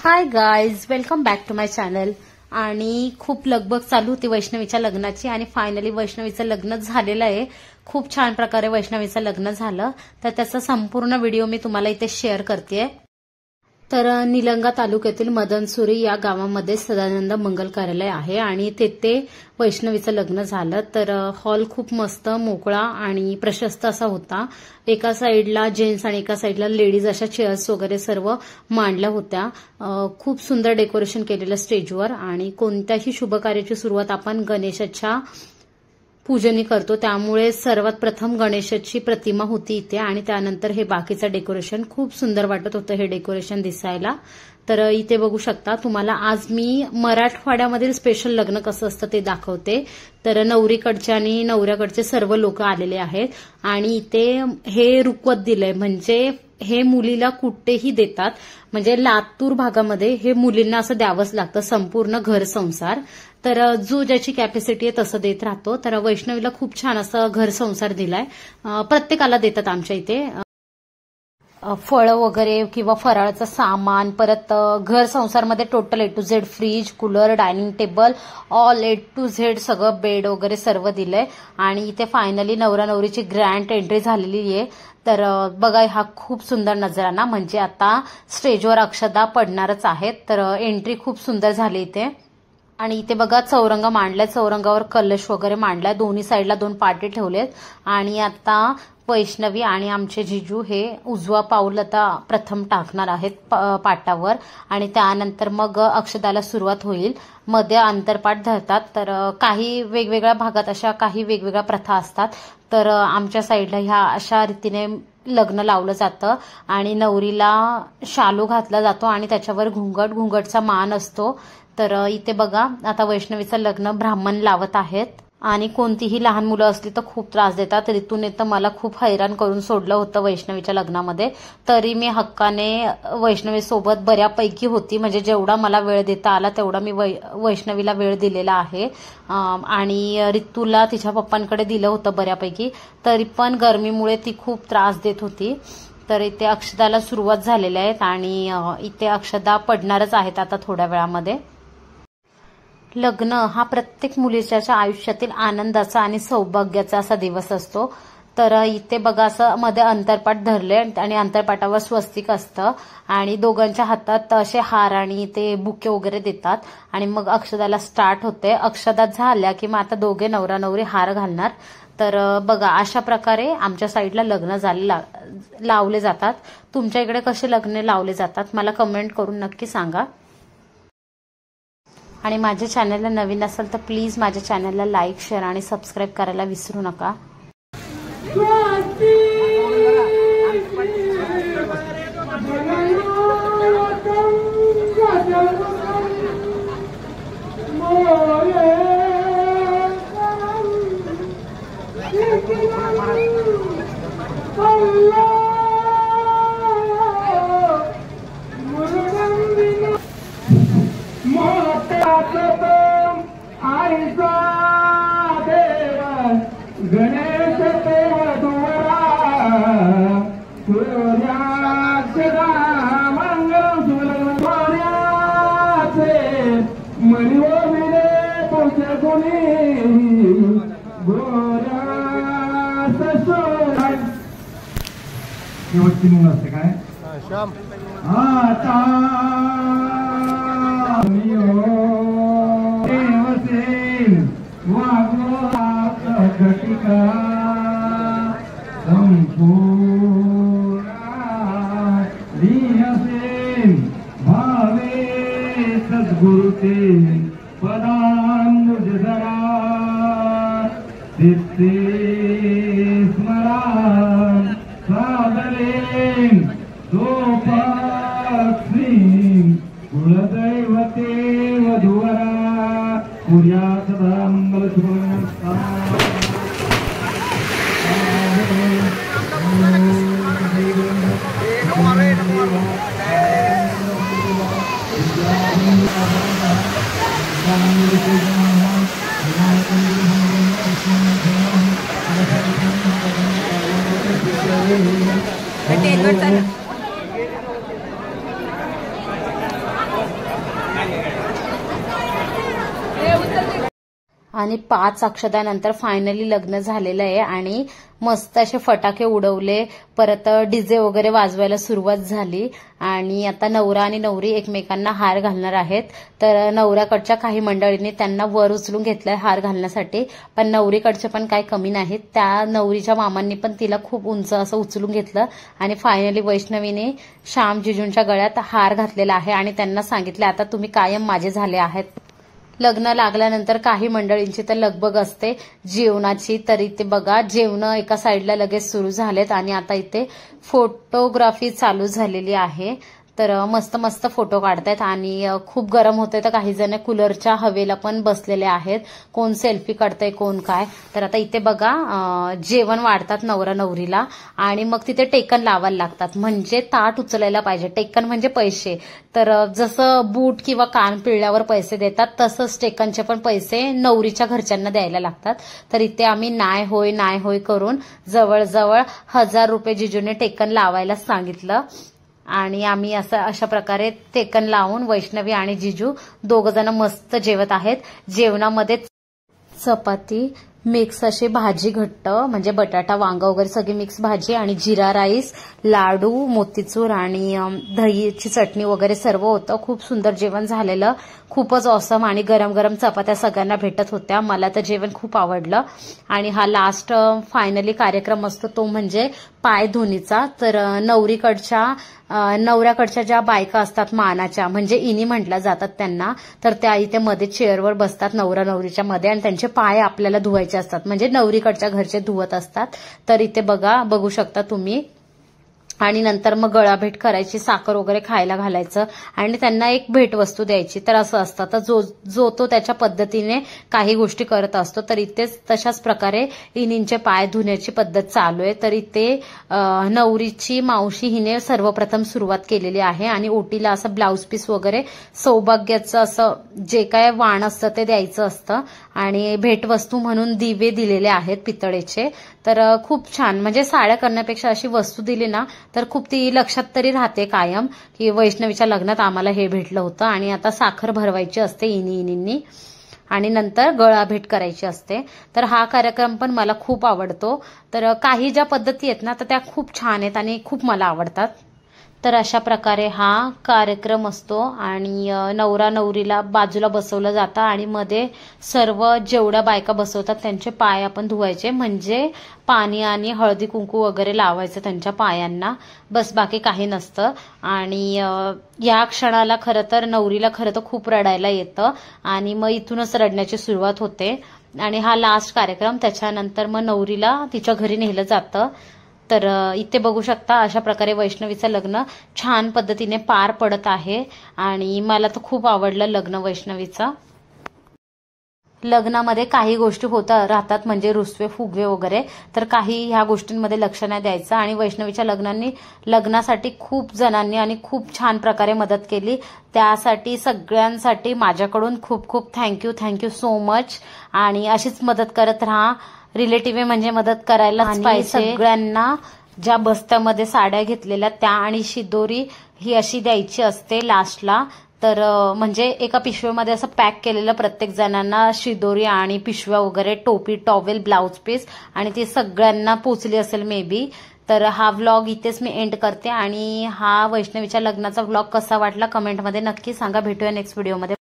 High guys, welcome back to my channel. आणि खूप लगबग चालू होती वैष्णवीच्या लग्नाची आणि फायनली वैष्णवीचं लग्न झालेलं आहे। खूप छान प्रकारे वैष्णवीचं लग्न झालं, तर त्याचा संपूर्ण व्हिडिओ मी तुम्हाला इथे शेअर करतेय। तर निलंगा तालुक्यातील मदनसुरी या गावामध्ये सदानंद मंगल कार्यालय आहे आणि तेथे वैष्णवीचं लग्न झालं। तर हॉल खूप मस्त मोकळा आणि प्रशस्त असा होता। एका साईडला जेंट्स आणि एका साईडला लेडीज अशा चेअर्स वगैरे सर्व मांडल्या होत्या। खूप सुंदर डेकोरेशन केलेलं स्टेजवर आणि कोणत्याही शुभ कार्याची सुरुवात आपण गणेशाच्या पूजनी करतो, त्यामुळे सर्वात प्रथम गणेशाची प्रतिमा होती इथे आणि त्यानंतर हे बाकीचं डेकोरेशन। खूप सुंदर वाटत होतं हे डेकोरेशन दिसायला। तर इथे बघू शकता तुम्हाला आज मी मराठवाड्यामधील स्पेशल लग्न कसं असतं ते दाखवते। तर नवरीकडचे आणि नवऱ्याकडचे सर्व लोक आलेले आहेत आणि इथे हे रुखवत दिलंय, म्हणजे हे मुलीला कुठेही देतात, म्हणजे लातूर भागामध्ये हे मुलींना असं द्यावंच लागतं संपूर्ण घर संसार। तर जो ज्याची कॅपॅसिटी आहे तसं देत राहतो। तर वैष्णवीला खूप छान असं घर संसार दिलाय, प्रत्येकाला देतात आमच्या इथे फळं वगैरे किंवा फराळाचं सामान, परत घर संसारमध्ये total A to Z fridge, cooler, dining table, all A to Z सगळं बेड वगैरे सर्व दिलंय। आणि इथे फायनली नवरा नवरीची ग्रँड एंट्री झालेली आहे। तर बघा हा खूप सुंदर नजारा, म्हणजे आता स्टेजवर अक्षदा पडणारच आहेत। तर एंट्री खूप सुंदर झाली इथे। आणि इथे बघा चौरंग मांडलाय, चौरंगावर कलश वगैरे मांडलाय, दोन्ही साईडला 2 पाटे ठेवलेत। आणि आता वैष्णवी आणि आमचे जिजू हे उजवा पाऊल आता प्रथम टाकणार आहेत पाटावर आणि त्यानंतर मग अक्षदाला सुरुवात होईल। मध्ये अंतरपाट धरतात। तर काही वेगवेगळ्या भागात अशा काही वेगवेगळ्या प्रथा असतात। तर आमच्या साईडला ह्या अशा रीतीने लग्न लावलं जातं आणि नवरीला शालू घातला जातो आणि त्याच्यावर घुंगटचा मान असतो। तर इथे बघा आता वैष्णवीचं लग्न ब्राह्मण लावत आहेत आणि कोणतीही लहान मुलं असली तर खूप त्रास देतात। ऋतूने तर मला खूप हैराण करून सोडलं होतं वैष्णवीच्या लग्नामध्ये, तरी मी हक्काने वैष्णवी सोबत बऱ्यापैकी होती, म्हणजे जेवढा मला वेळ देता आला तेवढा मी वैष्णवीला वेळ दिलेला आहे। आणि ऋतूला तिच्या पप्पांकडे दिलं होतं बऱ्यापैकी, तरी पण गरमीमुळे ती खूप त्रास देत होती। तर इथे अक्षदाला सुरुवात झालेली आहे आणि इथे अक्षदा पडणारच आहेत आता थोड्या वेळामध्ये। लग्न हा प्रत्येक मुलीच्या आयुष्यातील आनंदाचा आणि सौभाग्याचा असा दिवस असतो। तर इथे बघा असं मध्ये अंतरपाट धरले आणि अंतरपाटावर स्वस्तिक असतं आणि दोघांच्या हातात असे हार आणि ते बुके वगैरे देतात आणि मग अक्षदाला स्टार्ट होते। अक्षदा झाल्या की मग आता दोघे नवरा नवरी हार घालणार। तर बघा अशा प्रकारे आमच्या साईडला लग्न लावले जातात। तुमच्या इकडे कसे लग्न लावले जातात मला कमेंट करून नक्की सांगा। आणि माझ्या चॅनलला नवीन असेल तर प्लीज माझ्या चॅनलला लाईक, शेअर आणि सबस्क्राईब करायला विसरू नका। गणेश मंगल मरिओ मिले तुझे गुणी गोऱ्या शेवटची म्हणून असते काय आता घटिका भावे सद्गुरुते पदांबुज जरा दिसते स्मरण सादरे दोपाक्षी कुलदैवते वधुवरा कुर्या सदा मंगल आणि 5 अक्षदानंतर फायनली लग्न झालेलं आहे आणि मस्त असे फटाके उडवले, परत डीजे वगैरे वाजवायला सुरुवात झाली आणि आता नवरा आणि नवरी एकमेकांना हार घालणार आहेत. तर नवऱ्याकडच्या काही मंडळींनी त्यांना वर उचलून घेतलंय हार घालण्यासाठी, पण नवरीकडचे पण काही कमी नाहीत. त्या नवरीच्या मामांनी पण तिला खूप उंच असं उचलून घेतलं आणि फायनली वैष्णवीने श्याम जिजूंच्या गळ्यात हार घातलेला आहे आणि त्यांना सांगितलं आता तुम्ही कायम माझे झाले आहेत. लग्न लागल्यानंतर काही मंडळींची तर लगबग असते जेवणाची, तर इथे बघा जेवण एका साईडला लगेच सुरू झालेत आणि आता इथे फोटोग्राफी चालू झालेली आहे. तर मस्त मस्त फोटो काढतायत आणि खूप गरम होतंय तर काही जण कूलरच्या हवेला पण बसलेले आहेत, कोण सेल्फी काढतंय कोण काय. तर आता इथे बघा जेवण वाढतात नवरा नवरीला आणि मग तिथे टेकन लावायला लागतात, म्हणजे ताट उचलायला पाहिजे. टेकन म्हणजे पैसे, तर जसं बूट किंवा कान पिळल्यावर पैसे देतात तसंच टेकनचे पण पैसे नवरीच्या घरच्यांना द्यायला लागतात. तर इथे आम्ही नाय होय करून जवळजवळ 1000 रुपये जिजूने टेकन लावायला सांगितलं आणि आम्ही अशा प्रकारे टेकन लावून वैष्णवी आणि जिजू दोघ जण मस्त जेवत आहेत. जेवणामध्ये चपाती, मिक्स अशी भाजी घट्ट म्हणजे बटाटा वांग वगैरे सगळी मिक्स भाजी आणि जिरा राईस, लाडू, मोतीचूर आणि दहीची चटणी वगैरे सर्व होतं. खूप सुंदर जेवण झालेलं, खूपच ऑसम आणि गरम गरम चपात्या सगळ्यांना भेटत होत्या. मला तर जेवण खूप आवडलं. आणि हा लास्ट फायनली कार्यक्रम असतो तो म्हणजे पाय धुणीचा. तर नवऱ्याकडच्या ज्या बायका असतात मानाच्या म्हणजे इनी म्हटल्या जातात त्यांना, तर त्या इथे मध्ये चेअरवर बसतात नवरा नवरीच्या मध्ये आणि त्यांचे पाय आपल्याला धुवायचे असतात, म्हणजे नवरीकडच्या घरचे धुवत असतात. तर इथे बघू शकता तुम्ही. आणि नंतर मग गळाभेट करायची, साखर वगैरे खायला घालायचं आणि त्यांना एक भेटवस्तू द्यायची. तर असं असतं, तर जो तो त्याच्या पद्धतीने काही गोष्टी करत असतो. तर इथेच तशाच प्रकारे इनींचे पाय धुण्याची पद्धत चालू आहे. तर इथे नवरीची मावशी हिने सर्वप्रथम सुरुवात केलेली आहे आणि ओटीला असं ब्लाऊज पीस वगैरे सौभाग्याचं असं जे काय वाण असतं ते द्यायचं असतं आणि भेटवस्तू म्हणून दिवे दिलेले आहेत पितळेचे. तर खूप छान, म्हणजे साड्या करण्यापेक्षा अशी वस्तू दिली ना तर खूप ती लक्षात तरी राहते कायम की वैष्णवीच्या लग्नात आम्हाला हे भेटलं होतं. आणि आता साखर भरवायची असते इनींनी आणि नंतर गळाभेट करायची असते. तर हा कार्यक्रम पण मला खूप आवडतो. तर काही ज्या पद्धती आहेत ना तर त्या खूप छान आहेत आणि खूप मला आवडतात. तर अशा प्रकारे हा कार्यक्रम असतो आणि नवरा नवरीला बाजूला बसवलं जातं आणि मध्ये सर्व जेवढ्या बायका बसवतात त्यांचे पाय आपण धुवायचे, म्हणजे पाणी आणि हळदी कुंकू वगैरे लावायचं त्यांच्या पायांना, बस बाकी काही नसतं. आणि या क्षणाला खरं तर नवरीला खरं तर खूप रडायला येतं आणि मग इथूनच रडण्याची सुरुवात होते. आणि हा लास्ट कार्यक्रम, त्याच्यानंतर मग नवरीला तिच्या घरी नेलं जातं. तर इथे बघू शकता अशा प्रकारे वैष्णवीचं लग्न छान पद्धतीने पार पडत आहे आणि मला तर खूप आवडलं लग्न वैष्णवीचं. लग्नामध्ये काही गोष्टी राहतात म्हणजे रुसवे फुगवे वगैरे, तर काही ह्या गोष्टींमध्ये लक्ष नाही द्यायचं. आणि वैष्णवीच्या लग्नासाठी खूप जणांनी आणि खूप छान प्रकारे मदत केली, त्यासाठी सगळ्यांसाठी माझ्याकडून खूप खूप थँक्यू सो मच. आणि अशीच मदत करत राहा. रिलेटिव्ह म्हणजे मदत करायलाच पाहिजे. सगळ्यांना ज्या बस्त्यामध्ये साड्या घेतलेल्या त्या आणि शिदोरी ही अशी द्यायची असते लास्टला. तर म्हणजे एका पिशवीमध्ये असं पॅक केलेलं प्रत्येक जणांना शिदोरी आणि पिशव्या वगैरे, टोपी, टॉवेल, ब्लाउज पीस, आणि ती सगळ्यांना पोचली असेल मे बी. तर हा व्लॉग इथेच मी एंड करते आणि हा वैष्णवीच्या लग्नाचा व्लॉग कसा वाटला कमेंटमध्ये नक्की सांगा. भेटूया नेक्स्ट व्हिडिओमध्ये.